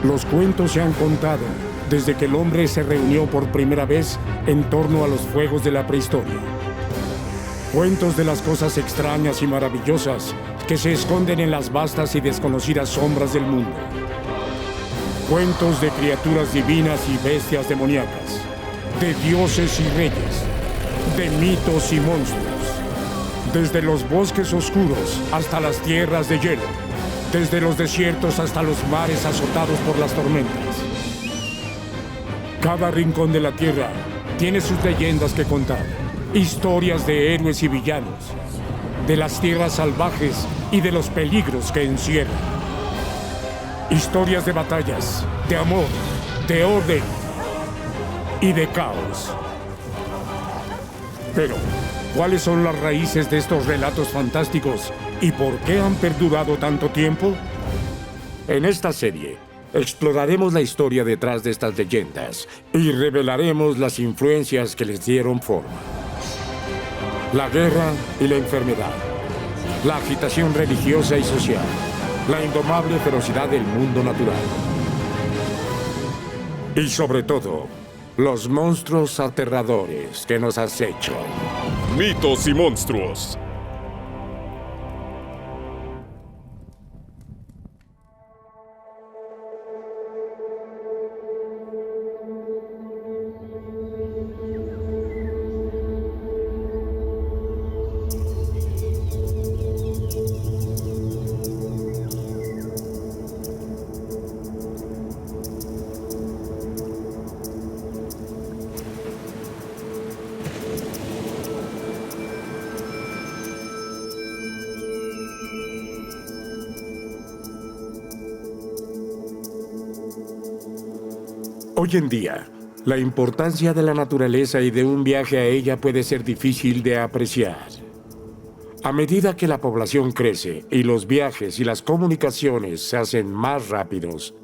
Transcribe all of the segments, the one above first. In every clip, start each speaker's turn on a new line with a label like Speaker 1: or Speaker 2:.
Speaker 1: Los cuentos se han contado desde que el hombre se reunió por primera vez en torno a los fuegos de la prehistoria. Cuentos de las cosas extrañas y maravillosas que se esconden en las vastas y desconocidas sombras del mundo. Cuentos de criaturas divinas y bestias demoníacas, de dioses y reyes, de mitos y monstruos, desde los bosques oscuros hasta las tierras de hielo, desde los desiertos hasta los mares azotados por las tormentas. Cada rincón de la tierra tiene sus leyendas que contar, historias de héroes y villanos, de las tierras salvajes y de los peligros que encierran. Historias de batallas, de amor, de orden y de caos. Pero, ¿cuáles son las raíces de estos relatos fantásticos y por qué han perdurado tanto tiempo? En esta serie, exploraremos la historia detrás de estas leyendas y revelaremos las influencias que les dieron forma. La guerra y la enfermedad, la agitación religiosa y social, la indomable ferocidad del mundo natural. Y sobre todo, los monstruos aterradores que nos acechan.
Speaker 2: Mitos y monstruos.
Speaker 1: Hoy en día, la importancia de la naturaleza y de un viaje a ella puede ser difícil de apreciar. A medida que la población crece y los viajes y las comunicaciones se hacen más rápidos,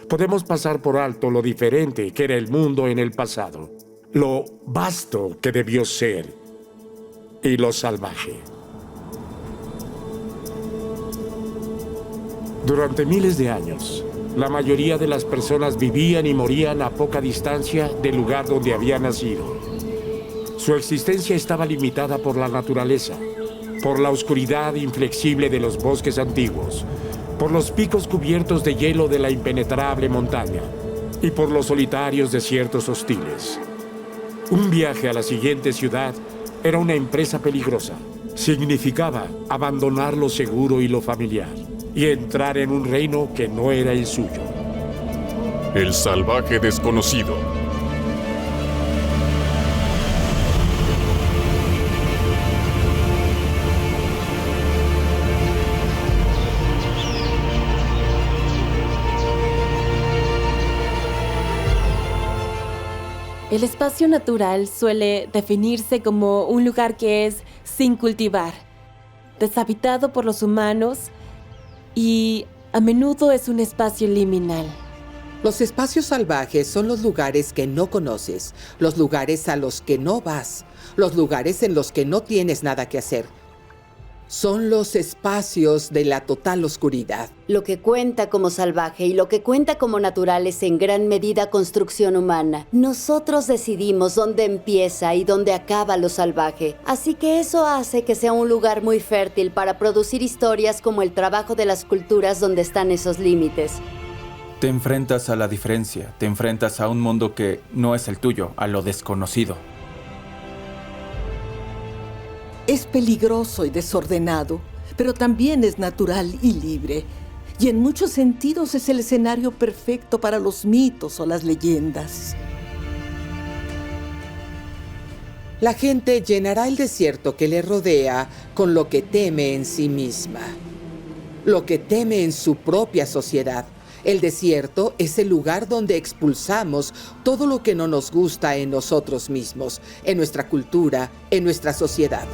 Speaker 1: podemos pasar por alto lo diferente que era el mundo en el pasado, lo vasto que debió ser y lo salvaje. Durante miles de años, la mayoría de las personas vivían y morían a poca distancia del lugar donde habían nacido. Su existencia estaba limitada por la naturaleza, por la oscuridad inflexible de los bosques antiguos, por los picos cubiertos de hielo de la impenetrable montaña y por los solitarios desiertos hostiles. Un viaje a la siguiente ciudad era una empresa peligrosa. Significaba abandonar lo seguro y lo familiar y entrar en un reino que no era el suyo.
Speaker 2: El salvaje desconocido.
Speaker 3: El espacio natural suele definirse como un lugar que es sin cultivar, deshabitado por los humanos y a menudo es un espacio liminal.
Speaker 4: Los espacios salvajes son los lugares que no conoces, los lugares a los que no vas, los lugares en los que no tienes nada que hacer. Son los espacios de la total oscuridad.
Speaker 5: Lo que cuenta como salvaje y lo que cuenta como natural es en gran medida construcción humana. Nosotros decidimos dónde empieza y dónde acaba lo salvaje. Así que eso hace que sea un lugar muy fértil para producir historias como el trabajo de las culturas donde están esos límites.
Speaker 6: Te enfrentas a la diferencia, te enfrentas a un mundo que no es el tuyo, a lo desconocido.
Speaker 7: Es peligroso y desordenado, pero también es natural y libre. Y en muchos sentidos es el escenario perfecto para los mitos o las leyendas.
Speaker 4: La gente llenará el desierto que le rodea con lo que teme en sí misma, lo que teme en su propia sociedad. El desierto es el lugar donde expulsamos todo lo que no nos gusta en nosotros mismos, en nuestra cultura, en nuestra sociedad.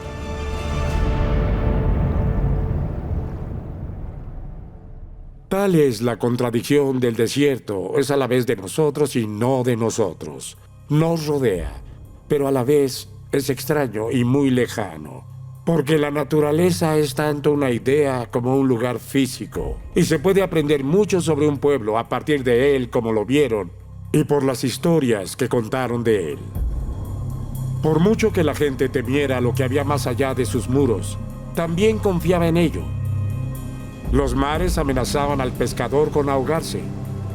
Speaker 1: Tal es la contradicción del desierto, es a la vez de nosotros y no de nosotros. Nos rodea, pero a la vez es extraño y muy lejano. Porque la naturaleza es tanto una idea como un lugar físico, y se puede aprender mucho sobre un pueblo a partir de él como lo vieron, y por las historias que contaron de él. Por mucho que la gente temiera lo que había más allá de sus muros, también confiaba en ello. Los mares amenazaban al pescador con ahogarse,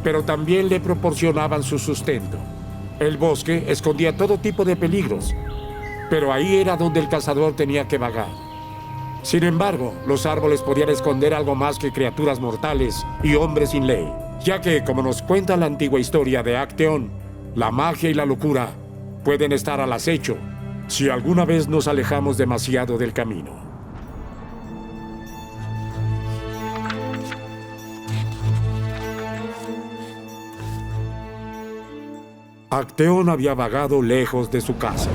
Speaker 1: pero también le proporcionaban su sustento. El bosque escondía todo tipo de peligros, pero ahí era donde el cazador tenía que vagar. Sin embargo, los árboles podían esconder algo más que criaturas mortales y hombres sin ley, ya que, como nos cuenta la antigua historia de Acteón, la magia y la locura pueden estar al acecho si alguna vez nos alejamos demasiado del camino. Acteón había vagado lejos de su casa.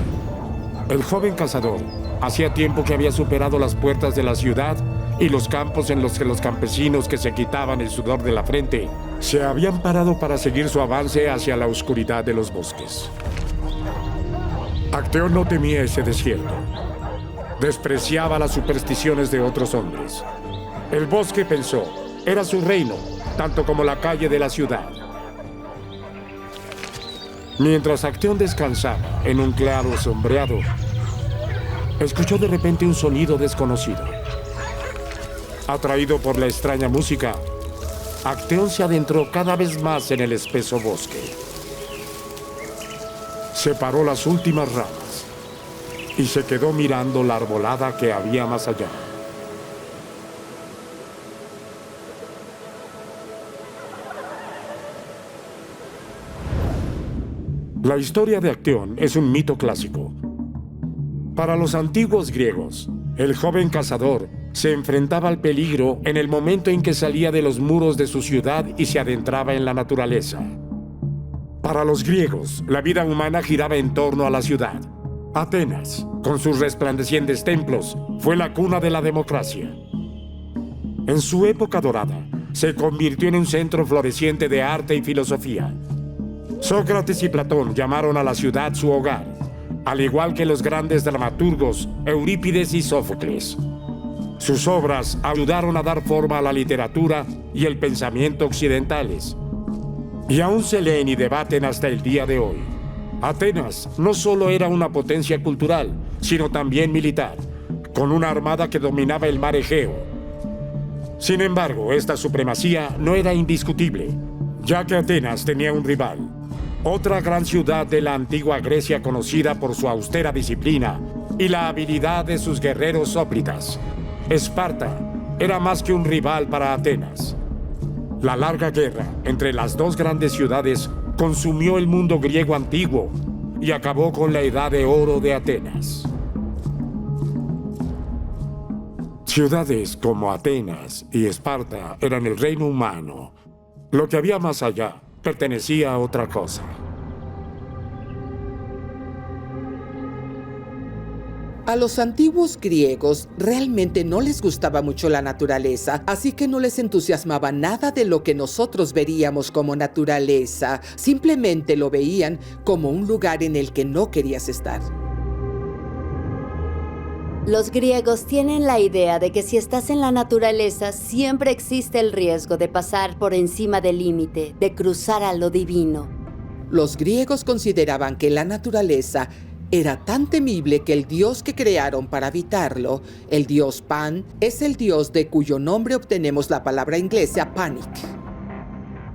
Speaker 1: El joven cazador hacía tiempo que había superado las puertas de la ciudad y los campos en los que los campesinos que se quitaban el sudor de la frente se habían parado para seguir su avance hacia la oscuridad de los bosques. Acteón no temía ese desierto. Despreciaba las supersticiones de otros hombres. El bosque, pensó, era su reino, tanto como la calle de la ciudad. Mientras Acteón descansaba en un claro sombreado, escuchó de repente un sonido desconocido. Atraído por la extraña música, Acteón se adentró cada vez más en el espeso bosque. Separó las últimas ramas y se quedó mirando la arbolada que había más allá. La historia de Acteón es un mito clásico. Para los antiguos griegos, el joven cazador se enfrentaba al peligro en el momento en que salía de los muros de su ciudad y se adentraba en la naturaleza. Para los griegos, la vida humana giraba en torno a la ciudad. Atenas, con sus resplandecientes templos, fue la cuna de la democracia. En su época dorada, se convirtió en un centro floreciente de arte y filosofía. Sócrates y Platón llamaron a la ciudad su hogar, al igual que los grandes dramaturgos Eurípides y Sófocles. Sus obras ayudaron a dar forma a la literatura y el pensamiento occidentales. Y aún se leen y debaten hasta el día de hoy. Atenas no solo era una potencia cultural, sino también militar, con una armada que dominaba el mar Egeo. Sin embargo, esta supremacía no era indiscutible, ya que Atenas tenía un rival. Otra gran ciudad de la antigua Grecia conocida por su austera disciplina y la habilidad de sus guerreros hoplitas. Esparta era más que un rival para Atenas. La larga guerra entre las dos grandes ciudades consumió el mundo griego antiguo y acabó con la edad de oro de Atenas. Ciudades como Atenas y Esparta eran el reino humano. Lo que había más allá pertenecía a otra cosa.
Speaker 4: A los antiguos griegos realmente no les gustaba mucho la naturaleza, así que no les entusiasmaba nada de lo que nosotros veríamos como naturaleza. Simplemente lo veían como un lugar en el que no querías estar.
Speaker 5: Los griegos tienen la idea de que si estás en la naturaleza, siempre existe el riesgo de pasar por encima del límite, de cruzar a lo divino.
Speaker 4: Los griegos consideraban que la naturaleza era tan temible que el dios que crearon para habitarlo, el dios Pan, es el dios de cuyo nombre obtenemos la palabra inglesa panic.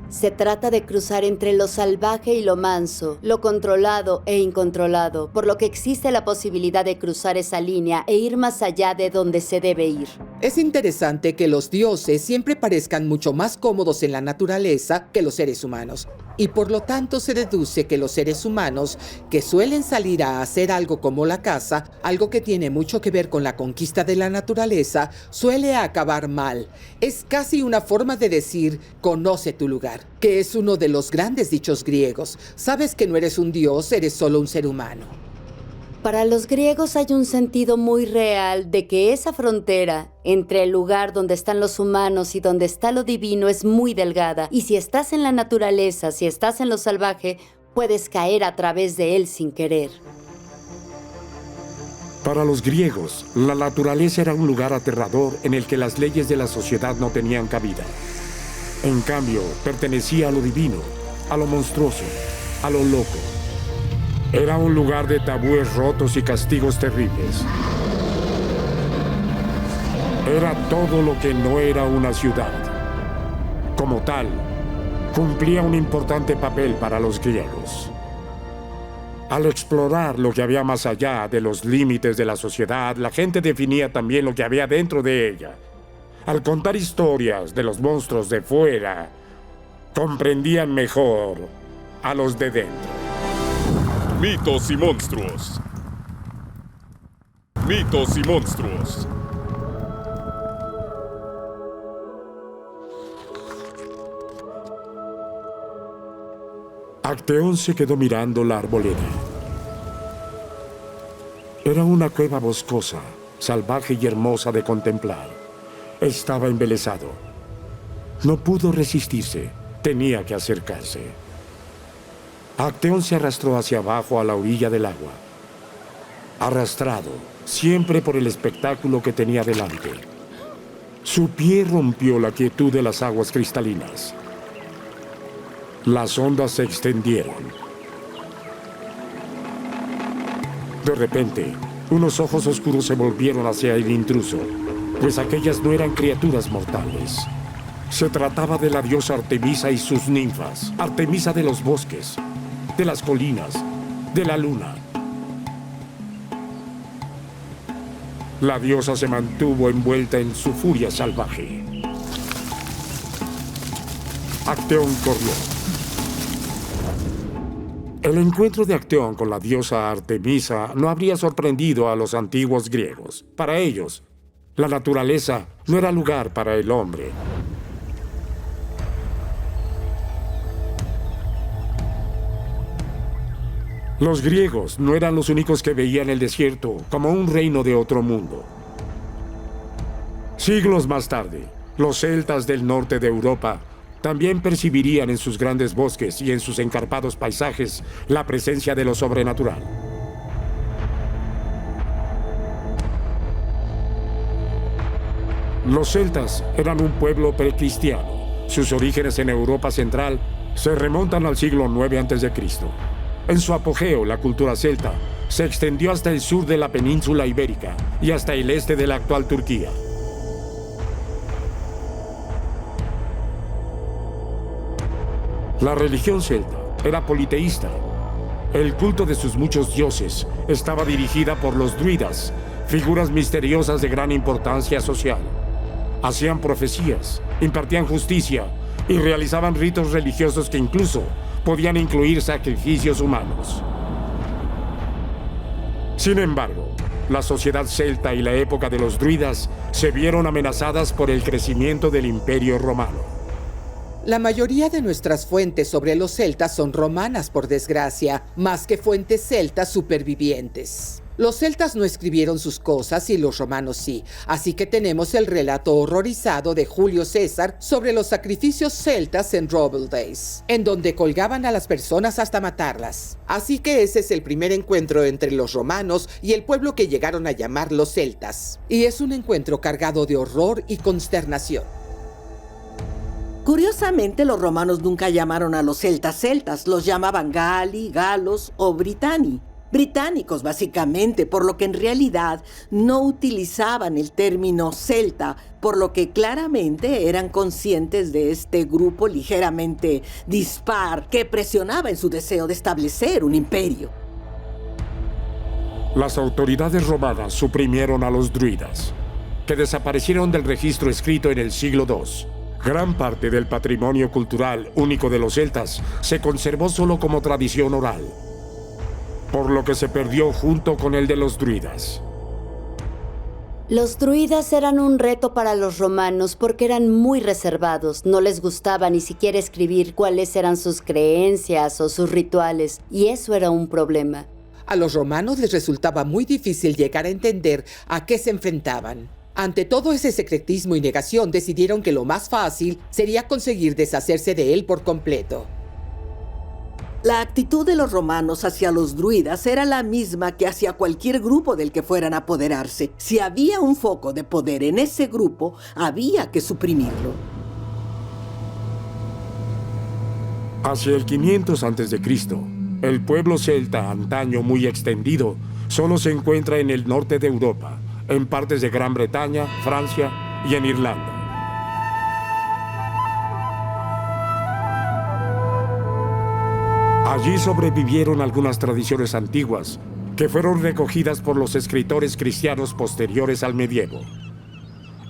Speaker 5: Se trata de cruzar entre lo salvaje y lo manso, lo controlado e incontrolado, por lo que existe la posibilidad de cruzar esa línea e ir más allá de donde se debe ir.
Speaker 4: Es interesante que los dioses siempre parezcan mucho más cómodos en la naturaleza que los seres humanos. Y por lo tanto se deduce que los seres humanos, que suelen salir a hacer algo como la caza, algo que tiene mucho que ver con la conquista de la naturaleza, suele acabar mal. Es casi una forma de decir, conoce tu lugar, que es uno de los grandes dichos griegos. Sabes que no eres un dios, eres solo un ser humano.
Speaker 5: Para los griegos hay un sentido muy real de que esa frontera entre el lugar donde están los humanos y donde está lo divino es muy delgada. Y si estás en la naturaleza, si estás en lo salvaje, puedes caer a través de él sin querer.
Speaker 1: Para los griegos, la naturaleza era un lugar aterrador en el que las leyes de la sociedad no tenían cabida. En cambio, pertenecía a lo divino, a lo monstruoso, a lo loco. Era un lugar de tabúes rotos y castigos terribles. Era todo lo que no era una ciudad. Como tal, cumplía un importante papel para los griegos. Al explorar lo que había más allá de los límites de la sociedad, la gente definía también lo que había dentro de ella. Al contar historias de los monstruos de fuera, comprendían mejor a los de dentro.
Speaker 2: Mitos y monstruos. Mitos y monstruos.
Speaker 1: Acteón se quedó mirando la arboleda. Era una cueva boscosa, salvaje y hermosa de contemplar. Estaba embelesado. No pudo resistirse. Tenía que acercarse. Acteón se arrastró hacia abajo a la orilla del agua. Arrastrado, siempre por el espectáculo que tenía delante. Su pie rompió la quietud de las aguas cristalinas. Las ondas se extendieron. De repente, unos ojos oscuros se volvieron hacia el intruso, pues aquellas no eran criaturas mortales. Se trataba de la diosa Artemisa y sus ninfas, Artemisa de los bosques, de las colinas, de la luna. La diosa se mantuvo envuelta en su furia salvaje. Acteón corrió. El encuentro de Acteón con la diosa Artemisa no habría sorprendido a los antiguos griegos. Para ellos, la naturaleza no era lugar para el hombre. Los griegos no eran los únicos que veían el desierto como un reino de otro mundo. Siglos más tarde, los celtas del norte de Europa también percibirían en sus grandes bosques y en sus encarpados paisajes la presencia de lo sobrenatural. Los celtas eran un pueblo precristiano. Sus orígenes en Europa central se remontan al siglo IX a.C. En su apogeo, la cultura celta se extendió hasta el sur de la península ibérica y hasta el este de la actual Turquía. La religión celta era politeísta. El culto de sus muchos dioses estaba dirigida por los druidas, figuras misteriosas de gran importancia social. Hacían profecías, impartían justicia y realizaban ritos religiosos que incluso podían incluir sacrificios humanos. Sin embargo, la sociedad celta y la época de los druidas se vieron amenazadas por el crecimiento del Imperio Romano.
Speaker 4: La mayoría de nuestras fuentes sobre los celtas son romanas, por desgracia, más que fuentes celtas supervivientes. Los celtas no escribieron sus cosas y los romanos sí, así que tenemos el relato horrorizado de Julio César sobre los sacrificios celtas en Robbeldays, en donde colgaban a las personas hasta matarlas. Así que ese es el primer encuentro entre los romanos y el pueblo que llegaron a llamar los celtas. Y es un encuentro cargado de horror y consternación.
Speaker 7: Curiosamente, los romanos nunca llamaron a los celtas celtas, los llamaban Gali, Galos o Britanni. Británicos, básicamente, por lo que en realidad no utilizaban el término celta, por lo que claramente eran conscientes de este grupo ligeramente dispar que presionaba en su deseo de establecer un imperio.
Speaker 1: Las autoridades romanas suprimieron a los druidas, que desaparecieron del registro escrito en el siglo II. Gran parte del patrimonio cultural único de los celtas se conservó solo como tradición oral, por lo que se perdió junto con el de los druidas.
Speaker 5: Los druidas eran un reto para los romanos porque eran muy reservados, no les gustaba ni siquiera escribir cuáles eran sus creencias o sus rituales, y eso era un problema.
Speaker 4: A los romanos les resultaba muy difícil llegar a entender a qué se enfrentaban. Ante todo ese secretismo y negación, decidieron que lo más fácil sería conseguir deshacerse de él por completo.
Speaker 7: La actitud de los romanos hacia los druidas era la misma que hacia cualquier grupo del que fueran a apoderarse. Si había un foco de poder en ese grupo, había que suprimirlo.
Speaker 1: Hacia el 500 a.C., el pueblo celta, antaño muy extendido, solo se encuentra en el norte de Europa, en partes de Gran Bretaña, Francia y en Irlanda. Allí sobrevivieron algunas tradiciones antiguas que fueron recogidas por los escritores cristianos posteriores al medievo.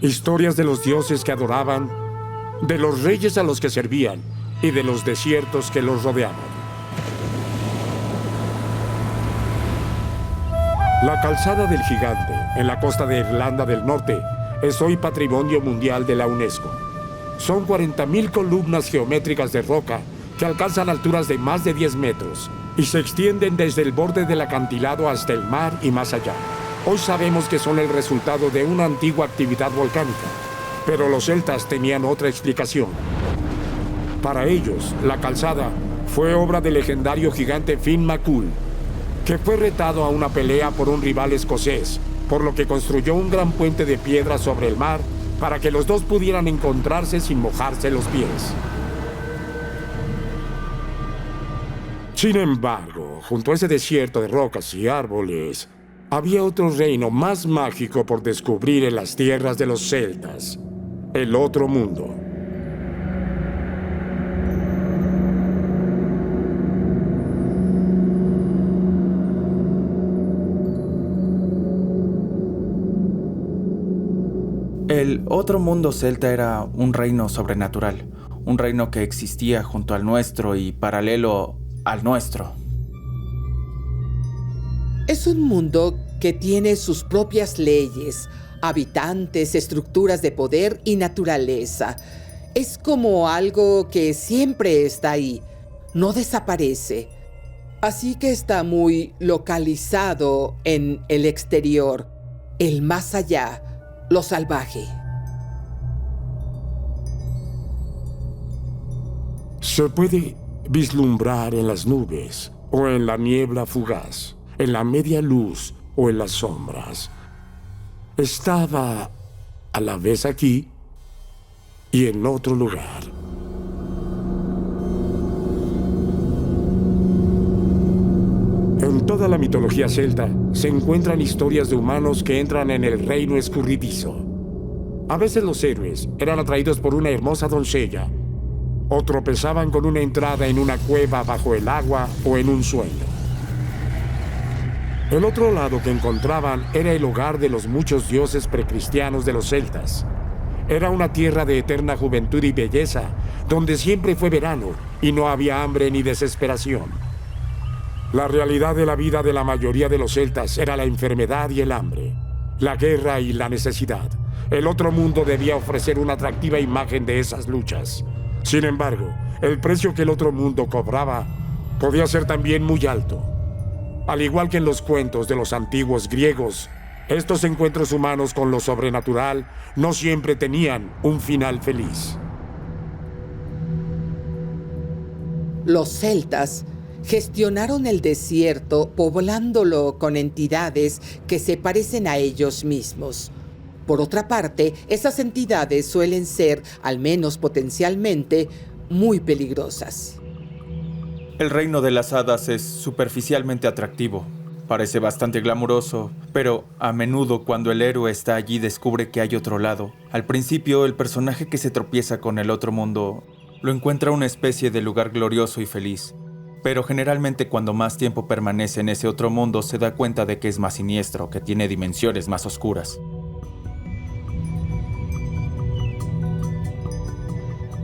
Speaker 1: Historias de los dioses que adoraban, de los reyes a los que servían y de los desiertos que los rodeaban. La calzada del gigante, en la costa de Irlanda del Norte, es hoy Patrimonio Mundial de la UNESCO. Son 40.000 columnas geométricas de roca que alcanzan alturas de más de 10 metros y se extienden desde el borde del acantilado hasta el mar y más allá. Hoy sabemos que son el resultado de una antigua actividad volcánica, pero los celtas tenían otra explicación. Para ellos, la calzada fue obra del legendario gigante Finn McCool, que fue retado a una pelea por un rival escocés, por lo que construyó un gran puente de piedra sobre el mar para que los dos pudieran encontrarse sin mojarse los pies. Sin embargo, junto a ese desierto de rocas y árboles, había otro reino más mágico por descubrir en las tierras de los celtas: el otro mundo.
Speaker 6: El otro mundo celta era un reino sobrenatural, un reino que existía junto al nuestro y paralelo al nuestro.
Speaker 4: Es un mundo que tiene sus propias leyes, habitantes, estructuras de poder y naturaleza. Es como algo que siempre está ahí, no desaparece. Así que está muy localizado en el exterior, el más allá, lo salvaje.
Speaker 1: Se puede vislumbrar en las nubes o en la niebla fugaz, en la media luz o en las sombras. Estaba a la vez aquí y en otro lugar. En toda la mitología celta se encuentran historias de humanos que entran en el reino escurridizo. A veces los héroes eran atraídos por una hermosa doncella o tropezaban con una entrada en una cueva bajo el agua o en un sueño. El otro lado que encontraban era el hogar de los muchos dioses precristianos de los celtas. Era una tierra de eterna juventud y belleza, donde siempre fue verano y no había hambre ni desesperación. La realidad de la vida de la mayoría de los celtas era la enfermedad y el hambre, la guerra y la necesidad. El otro mundo debía ofrecer una atractiva imagen de esas luchas. Sin embargo, el precio que el otro mundo cobraba podía ser también muy alto. Al igual que en los cuentos de los antiguos griegos, estos encuentros humanos con lo sobrenatural no siempre tenían un final feliz.
Speaker 4: Los celtas gestionaron el desierto poblándolo con entidades que se parecen a ellos mismos. Por otra parte, esas entidades suelen ser, al menos potencialmente, muy peligrosas.
Speaker 6: El reino de las hadas es superficialmente atractivo. Parece bastante glamuroso, pero a menudo cuando el héroe está allí descubre que hay otro lado. Al principio, el personaje que se tropieza con el otro mundo lo encuentra una especie de lugar glorioso y feliz. Pero generalmente cuando más tiempo permanece en ese otro mundo se da cuenta de que es más siniestro, que tiene dimensiones más oscuras.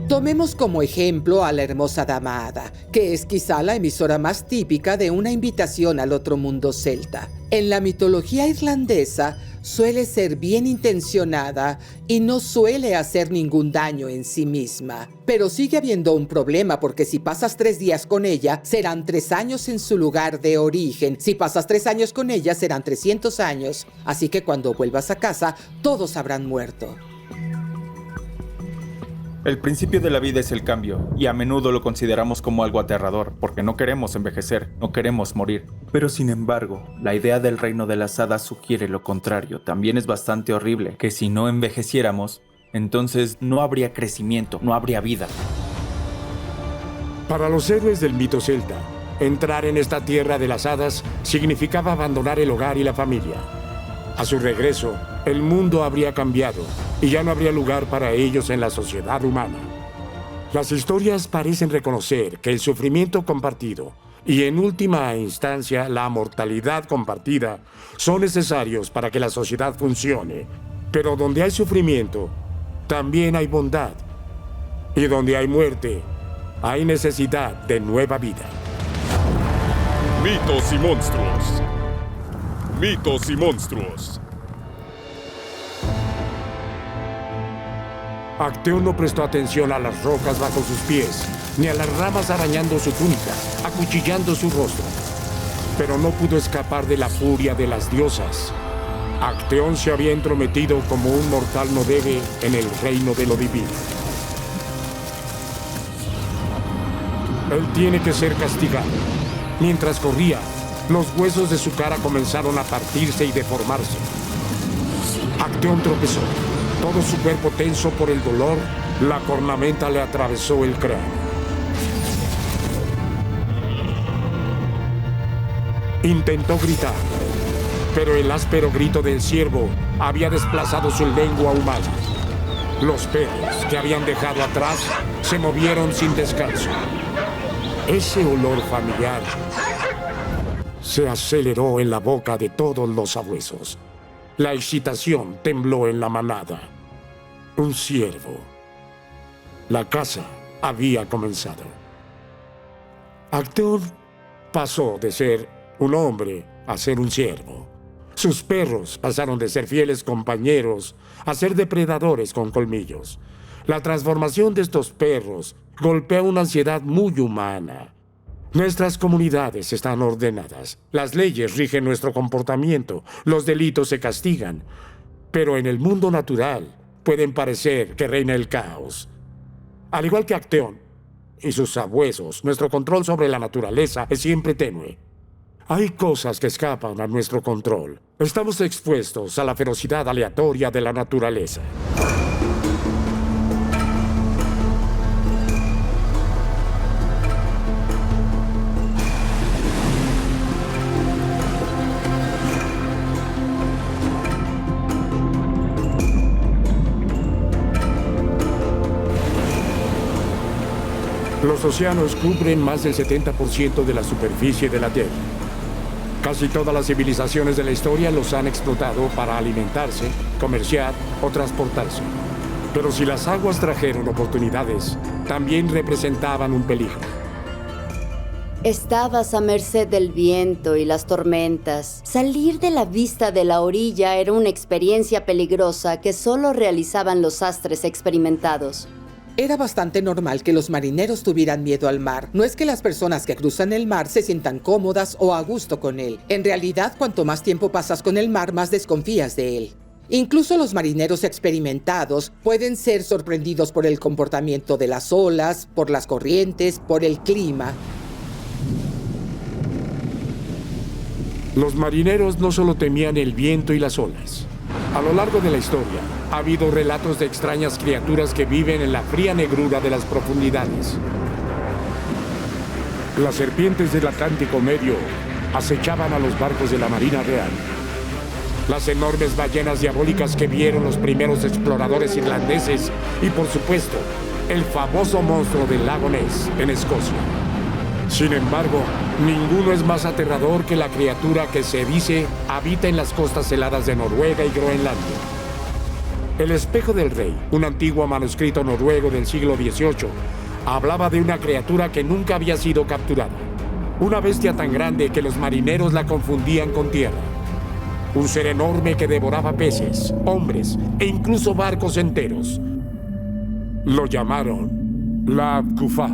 Speaker 4: Tomemos como ejemplo a la hermosa Dama Hada, que es quizá la emisora más típica de una invitación al otro mundo celta. En la mitología irlandesa suele ser bien intencionada y no suele hacer ningún daño en sí misma. Pero sigue habiendo un problema porque si pasas 3 días con ella, serán 3 años en su lugar de origen. Si pasas 3 años con ella, serán 300 años. Así que cuando vuelvas a casa, todos habrán muerto.
Speaker 6: El principio de la vida es el cambio, y a menudo lo consideramos como algo aterrador, porque no queremos envejecer, no queremos morir. Pero sin embargo, la idea del reino de las hadas sugiere lo contrario. También es bastante horrible, que si no envejeciéramos, entonces no habría crecimiento, no habría vida.
Speaker 1: Para los héroes del mito celta, entrar en esta tierra de las hadas significaba abandonar el hogar y la familia. A su regreso, el mundo habría cambiado y ya no habría lugar para ellos en la sociedad humana. Las historias parecen reconocer que el sufrimiento compartido y, en última instancia, la mortalidad compartida son necesarios para que la sociedad funcione. Pero donde hay sufrimiento, también hay bondad. Y donde hay muerte, hay necesidad de nueva vida.
Speaker 2: Mitos y monstruos. Mitos y monstruos.
Speaker 1: Acteón no prestó atención a las rocas bajo sus pies, ni a las ramas arañando su túnica, acuchillando su rostro. Pero no pudo escapar de la furia de las diosas. Acteón se había entrometido como un mortal no debe en el reino de lo divino. Él tiene que ser castigado. Mientras corría, los huesos de su cara comenzaron a partirse y deformarse. Acteón tropezó. Todo su cuerpo tenso por el dolor, la cornamenta le atravesó el cráneo. Intentó gritar, pero el áspero grito del ciervo había desplazado su lengua humana. Los perros que habían dejado atrás se movieron sin descanso. Ese olor familiar se aceleró en la boca de todos los sabuesos. La excitación tembló en la manada. Un ciervo. La caza había comenzado. Acteón pasó de ser un hombre a ser un ciervo. Sus perros pasaron de ser fieles compañeros a ser depredadores con colmillos. La transformación de estos perros golpea una ansiedad muy humana. Nuestras comunidades están ordenadas. Las leyes rigen nuestro comportamiento. Los delitos se castigan. Pero en el mundo natural pueden parecer que reina el caos. Al igual que Acteón y sus sabuesos, nuestro control sobre la naturaleza es siempre tenue. Hay cosas que escapan a nuestro control. Estamos expuestos a la ferocidad aleatoria de la naturaleza. Los océanos cubren más del 70% de la superficie de la Tierra. Casi todas las civilizaciones de la historia los han explotado para alimentarse, comerciar o transportarse. Pero si las aguas trajeron oportunidades, también representaban un peligro.
Speaker 5: Estabas a merced del viento y las tormentas. Salir de la vista de la orilla era una experiencia peligrosa que solo realizaban los sastres experimentados.
Speaker 4: Era bastante normal que los marineros tuvieran miedo al mar. No es que las personas que cruzan el mar se sientan cómodas o a gusto con él. En realidad, cuanto más tiempo pasas con el mar, más desconfías de él. Incluso los marineros experimentados pueden ser sorprendidos por el comportamiento de las olas, por las corrientes, por el clima.
Speaker 1: Los marineros no solo temían el viento y las olas. A lo largo de la historia, ha habido relatos de extrañas criaturas que viven en la fría negrura de las profundidades. Las serpientes del Atlántico Medio acechaban a los barcos de la Marina Real. Las enormes ballenas diabólicas que vieron los primeros exploradores irlandeses y, por supuesto, el famoso monstruo del lago Ness en Escocia. Sin embargo, ninguno es más aterrador que la criatura que se dice habita en las costas heladas de Noruega y Groenlandia. El espejo del rey, un antiguo manuscrito noruego del siglo XVIII, hablaba de una criatura que nunca había sido capturada. Una bestia tan grande que los marineros la confundían con tierra. Un ser enorme que devoraba peces, hombres e incluso barcos enteros. Lo llamaron la Abgufa.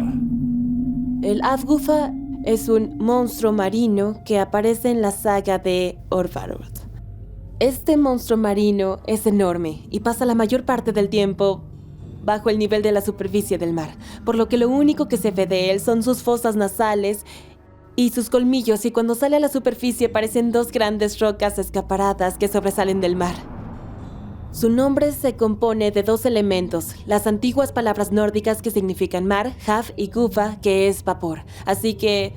Speaker 3: El Abgufa es un monstruo marino que aparece en la saga de Orvarod. Este monstruo marino es enorme y pasa la mayor parte del tiempo bajo el nivel de la superficie del mar, por lo que lo único que se ve de él son sus fosas nasales y sus colmillos, y cuando sale a la superficie parecen dos grandes rocas escaparadas que sobresalen del mar. Su nombre se compone de dos elementos, las antiguas palabras nórdicas que significan mar, haf, y gufa, que es vapor. Así que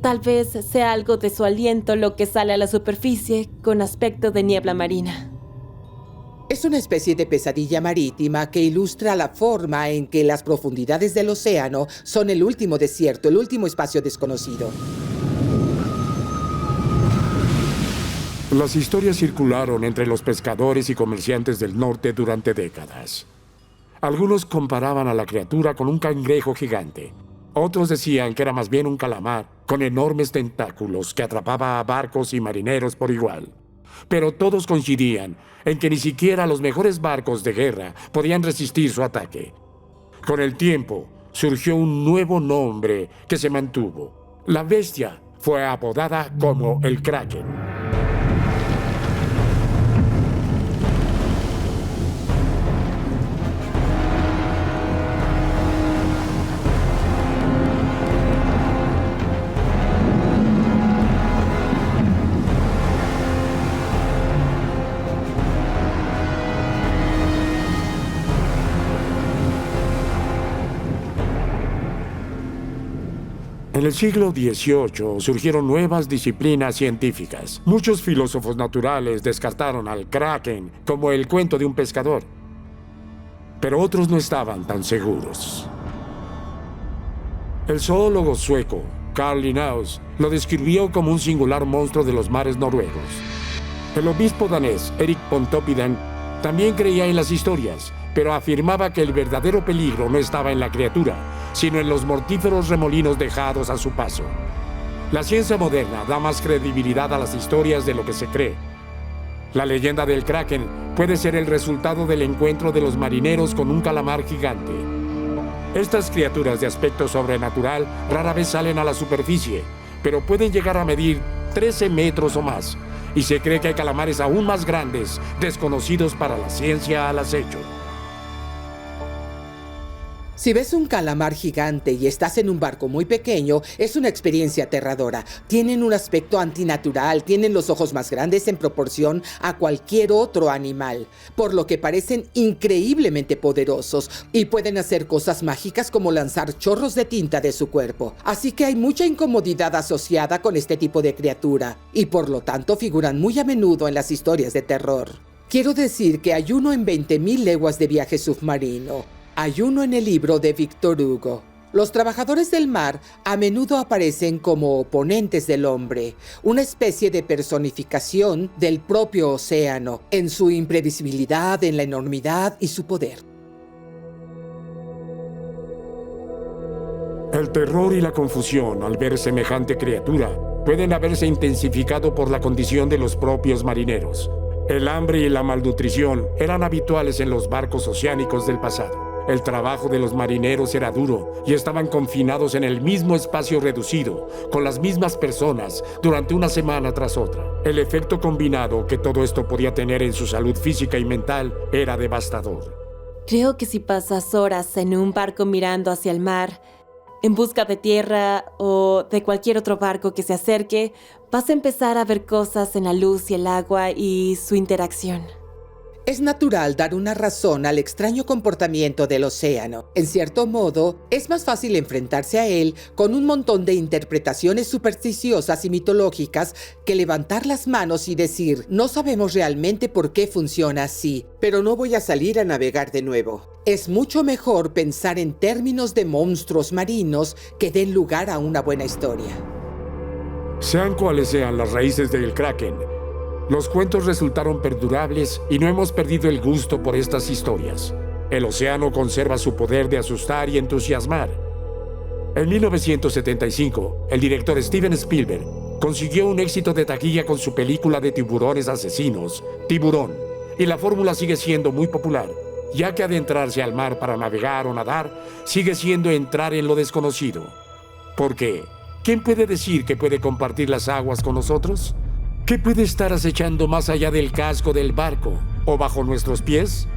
Speaker 3: tal vez sea algo de su aliento lo que sale a la superficie con aspecto de niebla marina.
Speaker 4: Es una especie de pesadilla marítima que ilustra la forma en que las profundidades del océano son el último desierto, el último espacio desconocido.
Speaker 1: Las historias circularon entre los pescadores y comerciantes del norte durante décadas. Algunos comparaban a la criatura con un cangrejo gigante. Otros decían que era más bien un calamar con enormes tentáculos que atrapaba a barcos y marineros por igual. Pero todos coincidían en que ni siquiera los mejores barcos de guerra podían resistir su ataque. Con el tiempo, surgió un nuevo nombre que se mantuvo. La bestia fue apodada como el Kraken. En el siglo XVIII surgieron nuevas disciplinas científicas. Muchos filósofos naturales descartaron al Kraken como el cuento de un pescador, pero otros no estaban tan seguros. El zoólogo sueco Carl Linnaeus lo describió como un singular monstruo de los mares noruegos. El obispo danés Erik Pontoppidan también creía en las historias, pero afirmaba que el verdadero peligro no estaba en la criatura, sino en los mortíferos remolinos dejados a su paso. La ciencia moderna da más credibilidad a las historias de lo que se cree. La leyenda del Kraken puede ser el resultado del encuentro de los marineros con un calamar gigante. Estas criaturas de aspecto sobrenatural rara vez salen a la superficie, pero pueden llegar a medir 13 metros o más, y se cree que hay calamares aún más grandes, desconocidos para la ciencia al acecho.
Speaker 4: Si ves un calamar gigante y estás en un barco muy pequeño, es una experiencia aterradora. Tienen un aspecto antinatural, tienen los ojos más grandes en proporción a cualquier otro animal, por lo que parecen increíblemente poderosos y pueden hacer cosas mágicas como lanzar chorros de tinta de su cuerpo. Así que hay mucha incomodidad asociada con este tipo de criatura y por lo tanto figuran muy a menudo en las historias de terror. Quiero decir que hay uno en 20.000 leguas de viaje submarino. Hay uno en el libro de Victor Hugo. Los trabajadores del mar a menudo aparecen como oponentes del hombre, una especie de personificación del propio océano, en su imprevisibilidad, en la enormidad y su poder.
Speaker 1: El terror y la confusión al ver semejante criatura pueden haberse intensificado por la condición de los propios marineros. El hambre y la malnutrición eran habituales en los barcos oceánicos del pasado. El trabajo de los marineros era duro y estaban confinados en el mismo espacio reducido, con las mismas personas, durante una semana tras otra. El efecto combinado que todo esto podía tener en su salud física y mental era devastador.
Speaker 3: Creo que si pasas horas en un barco mirando hacia el mar, en busca de tierra o de cualquier otro barco que se acerque, vas a empezar a ver cosas en la luz y el agua y su interacción.
Speaker 4: Es natural dar una razón al extraño comportamiento del océano. En cierto modo, es más fácil enfrentarse a él con un montón de interpretaciones supersticiosas y mitológicas que levantar las manos y decir, no sabemos realmente por qué funciona así, pero no voy a salir a navegar de nuevo. Es mucho mejor pensar en términos de monstruos marinos que den lugar a una buena historia.
Speaker 1: Sean cuales sean las raíces del Kraken, los cuentos resultaron perdurables y no hemos perdido el gusto por estas historias. El océano conserva su poder de asustar y entusiasmar. En 1975, el director Steven Spielberg consiguió un éxito de taquilla con su película de tiburones asesinos, Tiburón, y la fórmula sigue siendo muy popular, ya que adentrarse al mar para navegar o nadar sigue siendo entrar en lo desconocido. ¿Por qué? ¿Quién puede decir que puede compartir las aguas con nosotros? ¿Qué puede estar acechando más allá del casco del barco o bajo nuestros pies?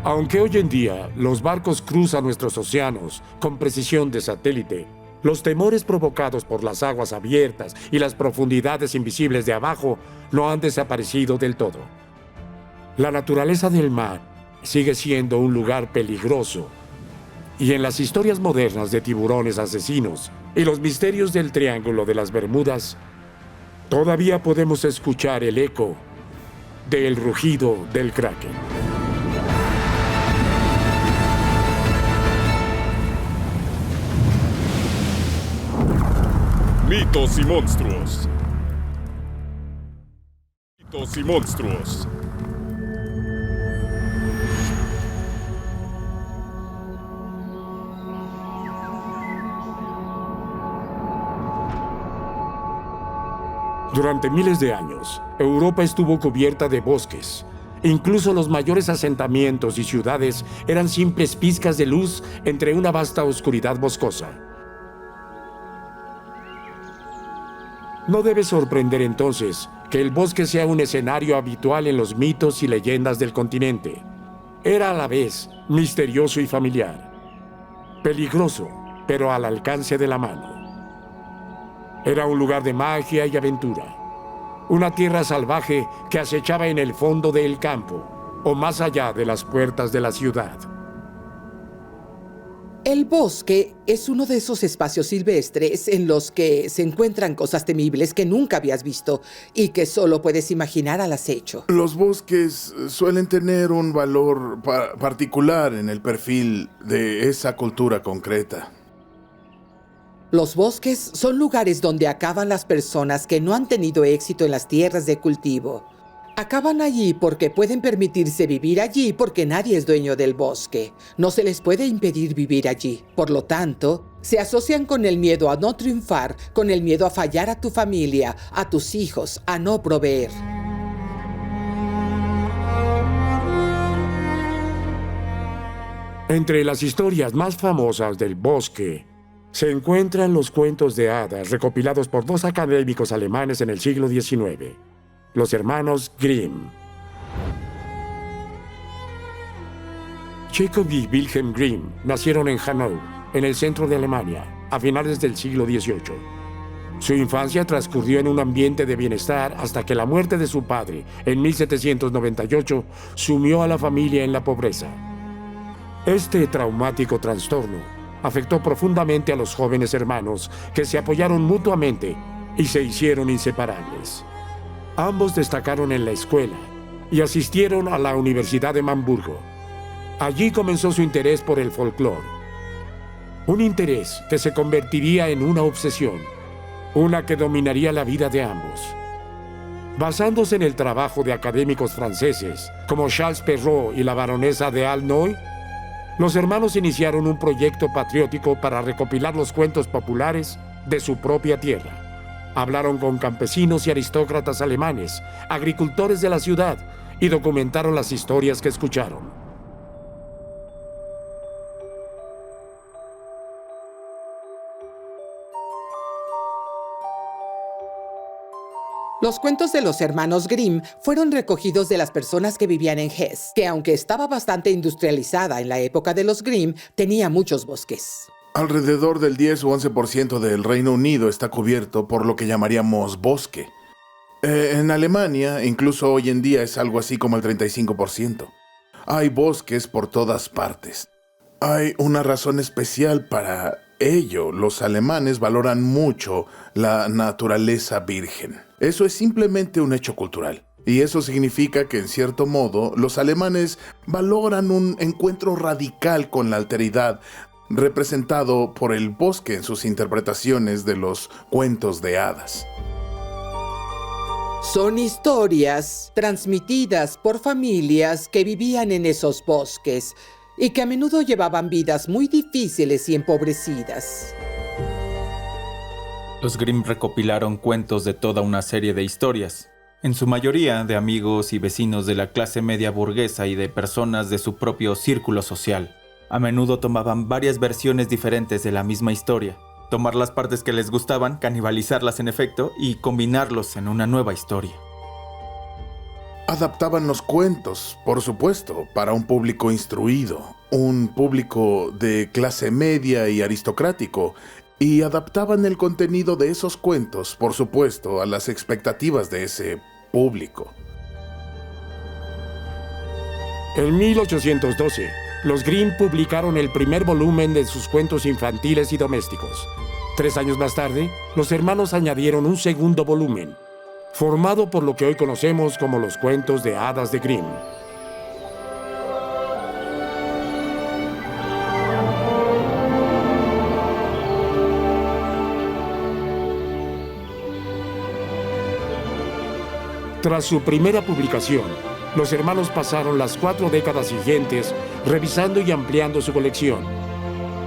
Speaker 1: Aunque hoy en día los barcos cruzan nuestros océanos con precisión de satélite, los temores provocados por las aguas abiertas y las profundidades invisibles de abajo no han desaparecido del todo. La naturaleza del mar sigue siendo un lugar peligroso, y en las historias modernas de tiburones asesinos y los misterios del Triángulo de las Bermudas, todavía podemos escuchar el eco del rugido del Kraken.
Speaker 2: Mitos y monstruos. Mitos y monstruos.
Speaker 1: Durante miles de años, Europa estuvo cubierta de bosques. Incluso los mayores asentamientos y ciudades eran simples pizcas de luz entre una vasta oscuridad boscosa. No debe sorprender entonces que el bosque sea un escenario habitual en los mitos y leyendas del continente. Era a la vez misterioso y familiar, peligroso, pero al alcance de la mano. Era un lugar de magia y aventura, una tierra salvaje que acechaba en el fondo del campo o más allá de las puertas de la ciudad.
Speaker 4: El bosque es uno de esos espacios silvestres en los que se encuentran cosas temibles que nunca habías visto y que solo puedes imaginar al acecho.
Speaker 8: Los bosques suelen tener un valor particular en el perfil de esa cultura concreta.
Speaker 4: Los bosques son lugares donde acaban las personas que no han tenido éxito en las tierras de cultivo. Acaban allí porque pueden permitirse vivir allí porque nadie es dueño del bosque. No se les puede impedir vivir allí. Por lo tanto, se asocian con el miedo a no triunfar, con el miedo a fallar a tu familia, a tus hijos, a no proveer.
Speaker 1: Entre las historias más famosas del bosque se encuentran los cuentos de hadas recopilados por dos académicos alemanes en el siglo XIX, los hermanos Grimm. Jacob y Wilhelm Grimm nacieron en Hanau, en el centro de Alemania, a finales del siglo XVIII. Su infancia transcurrió en un ambiente de bienestar hasta que la muerte de su padre, en 1798, sumió a la familia en la pobreza. Este traumático trastorno afectó profundamente a los jóvenes hermanos, que se apoyaron mutuamente y se hicieron inseparables. Ambos destacaron en la escuela y asistieron a la Universidad de Hamburgo. Allí comenzó su interés por el folclore, un interés que se convertiría en una obsesión, una que dominaría la vida de ambos. Basándose en el trabajo de académicos franceses como Charles Perrault y la baronesa de Aulnoy, los hermanos iniciaron un proyecto patriótico para recopilar los cuentos populares de su propia tierra. Hablaron con campesinos y aristócratas alemanes, agricultores de la ciudad, y documentaron las historias que escucharon.
Speaker 4: Los cuentos de los hermanos Grimm fueron recogidos de las personas que vivían en Hesse, que aunque estaba bastante industrializada en la época de los Grimm, tenía muchos bosques.
Speaker 8: Alrededor del 10 o 11% del Reino Unido está cubierto por lo que llamaríamos bosque. En Alemania, incluso hoy en día, es algo así como el 35%. Hay bosques por todas partes. Hay una razón especial para ello. Los alemanes valoran mucho la naturaleza virgen. Eso es simplemente un hecho cultural. Y eso significa que, en cierto modo, los alemanes valoran un encuentro radical con la alteridad, representado por el bosque en sus interpretaciones de los cuentos de hadas.
Speaker 4: Son historias transmitidas por familias que vivían en esos bosques y que a menudo llevaban vidas muy difíciles y empobrecidas.
Speaker 6: Los Grimm recopilaron cuentos de toda una serie de historias, en su mayoría de amigos y vecinos de la clase media burguesa y de personas de su propio círculo social. A menudo tomaban varias versiones diferentes de la misma historia, tomar las partes que les gustaban, canibalizarlas en efecto y combinarlos en una nueva historia.
Speaker 8: adaptaban los cuentos, por supuesto, para un público instruido, un público de clase media y aristocrático, y adaptaban el contenido de esos cuentos, por supuesto, a las expectativas de ese público.
Speaker 1: En 1812, los Grimm publicaron el primer volumen de sus cuentos infantiles y domésticos. 3 años más tarde, los hermanos añadieron un segundo volumen, formado por lo que hoy conocemos como los cuentos de hadas de Grimm. Tras su primera publicación, los hermanos pasaron las 4 décadas siguientes revisando y ampliando su colección.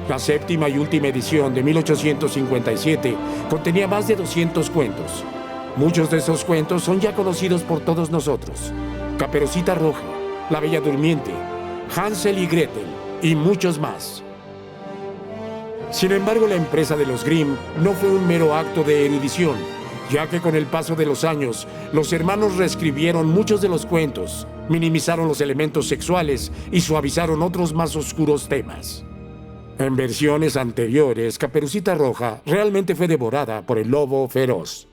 Speaker 1: La séptima y última edición de 1857 contenía más de 200 cuentos. Muchos de esos cuentos son ya conocidos por todos nosotros. Caperucita Roja, La Bella Durmiente, Hansel y Gretel y muchos más. Sin embargo, la empresa de los Grimm no fue un mero acto de erudición, ya que con el paso de los años, los hermanos reescribieron muchos de los cuentos, minimizaron los elementos sexuales y suavizaron otros más oscuros temas. En versiones anteriores, Caperucita Roja realmente fue devorada por el lobo feroz.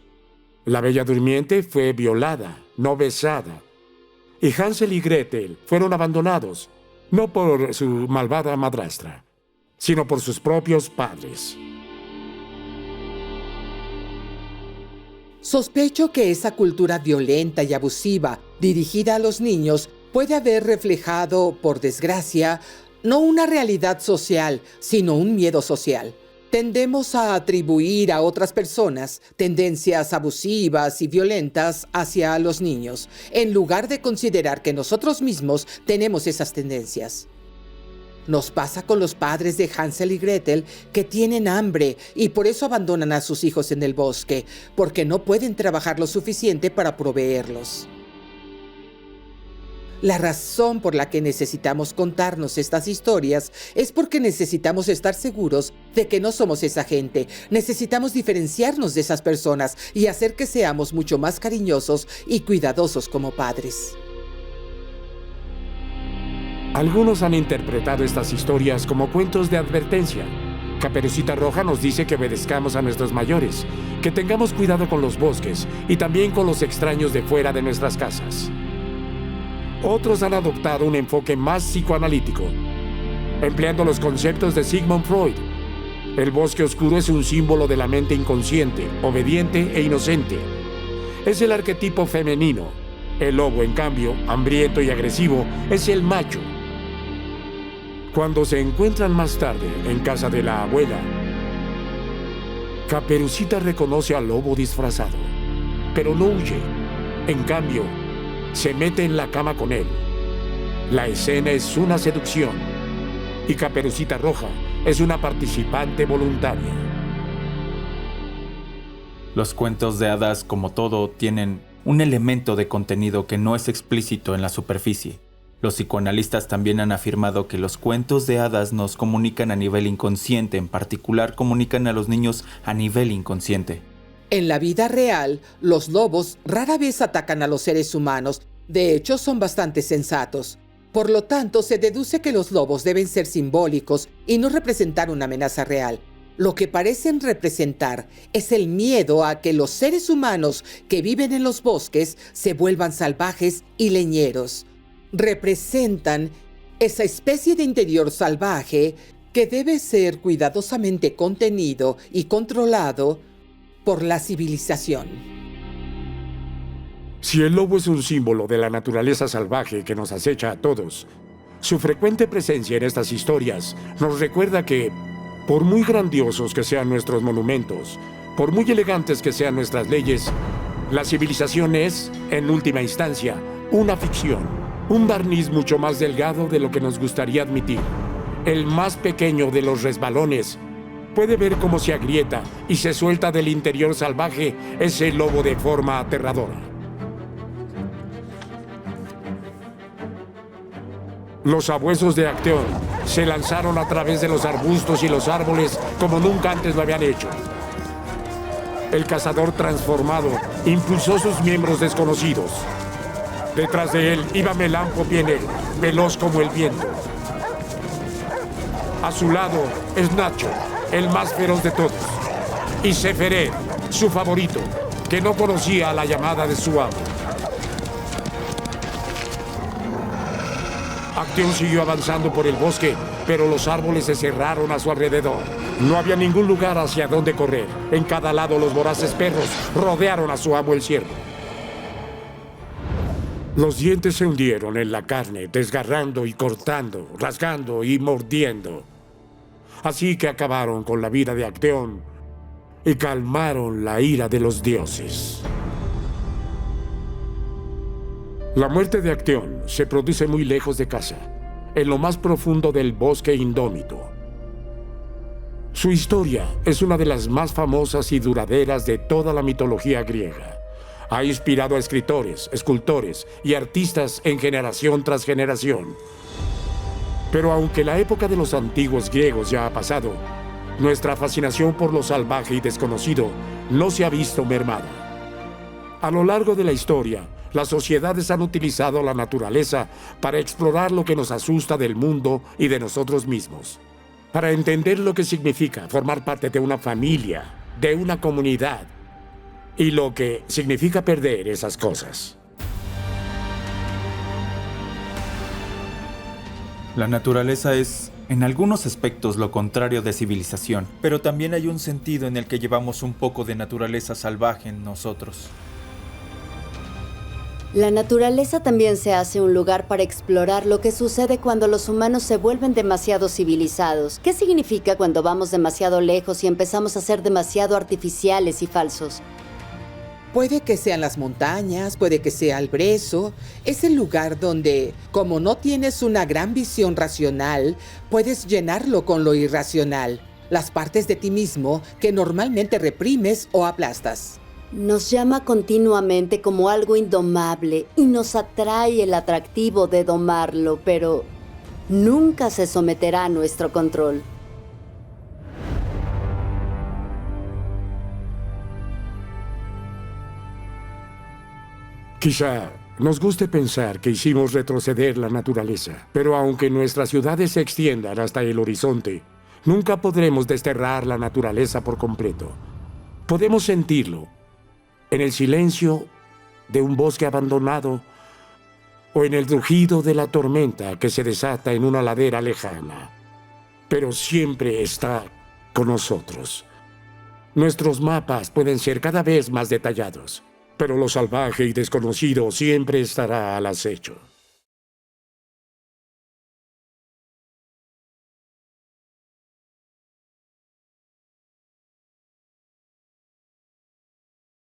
Speaker 1: La Bella Durmiente fue violada, no besada. Y Hansel y Gretel fueron abandonados, no por su malvada madrastra, sino por sus propios padres.
Speaker 4: Sospecho que esa cultura violenta y abusiva dirigida a los niños puede haber reflejado, por desgracia, no una realidad social, sino un miedo social. Tendemos a atribuir a otras personas tendencias abusivas y violentas hacia los niños, en lugar de considerar que nosotros mismos tenemos esas tendencias. Nos pasa con los padres de Hansel y Gretel que tienen hambre y por eso abandonan a sus hijos en el bosque, porque no pueden trabajar lo suficiente para proveerlos. La razón por la que necesitamos contarnos estas historias es porque necesitamos estar seguros de que no somos esa gente. Necesitamos diferenciarnos de esas personas y hacer que seamos mucho más cariñosos y cuidadosos como padres.
Speaker 1: Algunos han interpretado estas historias como cuentos de advertencia. Caperucita Roja nos dice que obedezcamos a nuestros mayores, que tengamos cuidado con los bosques y también con los extraños de fuera de nuestras casas. Otros han adoptado un enfoque más psicoanalítico, empleando los conceptos de Sigmund Freud. El bosque oscuro es un símbolo de la mente inconsciente, obediente e inocente. Es el arquetipo femenino. El lobo, en cambio, hambriento y agresivo, es el macho. Cuando se encuentran más tarde en casa de la abuela, Caperucita reconoce al lobo disfrazado, pero no huye. En cambio, se mete en la cama con él. La escena es una seducción y Caperucita Roja es una participante voluntaria.
Speaker 6: Los cuentos de hadas, como todo, tienen un elemento de contenido que no es explícito en la superficie. Los psicoanalistas también han afirmado que los cuentos de hadas nos comunican a nivel inconsciente, en particular comunican a los niños a nivel inconsciente.
Speaker 4: En la vida real, los lobos rara vez atacan a los seres humanos. De hecho, son bastante sensatos. Por lo tanto, se deduce que los lobos deben ser simbólicos y no representar una amenaza real. Lo que parecen representar es el miedo a que los seres humanos que viven en los bosques se vuelvan salvajes y leñeros. Representan esa especie de interior salvaje que debe ser cuidadosamente contenido y controlado por la civilización.
Speaker 1: Si el lobo es un símbolo de la naturaleza salvaje que nos acecha a todos, su frecuente presencia en estas historias nos recuerda que, por muy grandiosos que sean nuestros monumentos, por muy elegantes que sean nuestras leyes, la civilización es, en última instancia, una ficción, un barniz mucho más delgado de lo que nos gustaría admitir. El más pequeño de los resbalones puede ver cómo se agrieta y se suelta del interior salvaje ese lobo de forma aterradora. Los sabuesos de Acteón se lanzaron a través de los arbustos y los árboles como nunca antes lo habían hecho. El cazador transformado impulsó sus miembros desconocidos. Detrás de él iba Melampo Pienero, veloz como el viento. A su lado es Nacho, el más feroz de todos. Y Seferet, su favorito, que no conocía la llamada de su amo. Acteón siguió avanzando por el bosque, pero los árboles se cerraron a su alrededor. No había ningún lugar hacia donde correr. En cada lado los voraces perros rodearon a su amo el ciervo. Los dientes se hundieron en la carne, desgarrando y cortando, rasgando y mordiendo. Así que acabaron con la vida de Acteón y calmaron la ira de los dioses. La muerte de Acteón se produce muy lejos de casa, en lo más profundo del bosque indómito. Su historia es una de las más famosas y duraderas de toda la mitología griega. Ha inspirado a escritores, escultores y artistas en generación tras generación. Pero aunque la época de los antiguos griegos ya ha pasado, nuestra fascinación por lo salvaje y desconocido no se ha visto mermada. A lo largo de la historia, las sociedades han utilizado la naturaleza para explorar lo que nos asusta del mundo y de nosotros mismos. Para entender lo que significa formar parte de una familia, de una comunidad, y lo que significa perder esas cosas.
Speaker 6: La naturaleza es, en algunos aspectos, lo contrario de civilización, pero también hay un sentido en el que llevamos un poco de naturaleza salvaje en nosotros.
Speaker 5: La naturaleza también se hace un lugar para explorar lo que sucede cuando los humanos se vuelven demasiado civilizados. ¿Qué significa cuando vamos demasiado lejos y empezamos a ser demasiado artificiales y falsos?
Speaker 4: Puede que sean las montañas, puede que sea el brezo. Es el lugar donde, como no tienes una gran visión racional, puedes llenarlo con lo irracional. Las partes de ti mismo que normalmente reprimes o aplastas.
Speaker 5: Nos llama continuamente como algo indomable y nos atrae el atractivo de domarlo, pero nunca se someterá a nuestro control.
Speaker 1: Quizá nos guste pensar que hicimos retroceder la naturaleza, pero aunque nuestras ciudades se extiendan hasta el horizonte, nunca podremos desterrar la naturaleza por completo. Podemos sentirlo en el silencio de un bosque abandonado o en el rugido de la tormenta que se desata en una ladera lejana. Pero siempre está con nosotros. Nuestros mapas pueden ser cada vez más detallados, pero lo salvaje y desconocido siempre estará al acecho.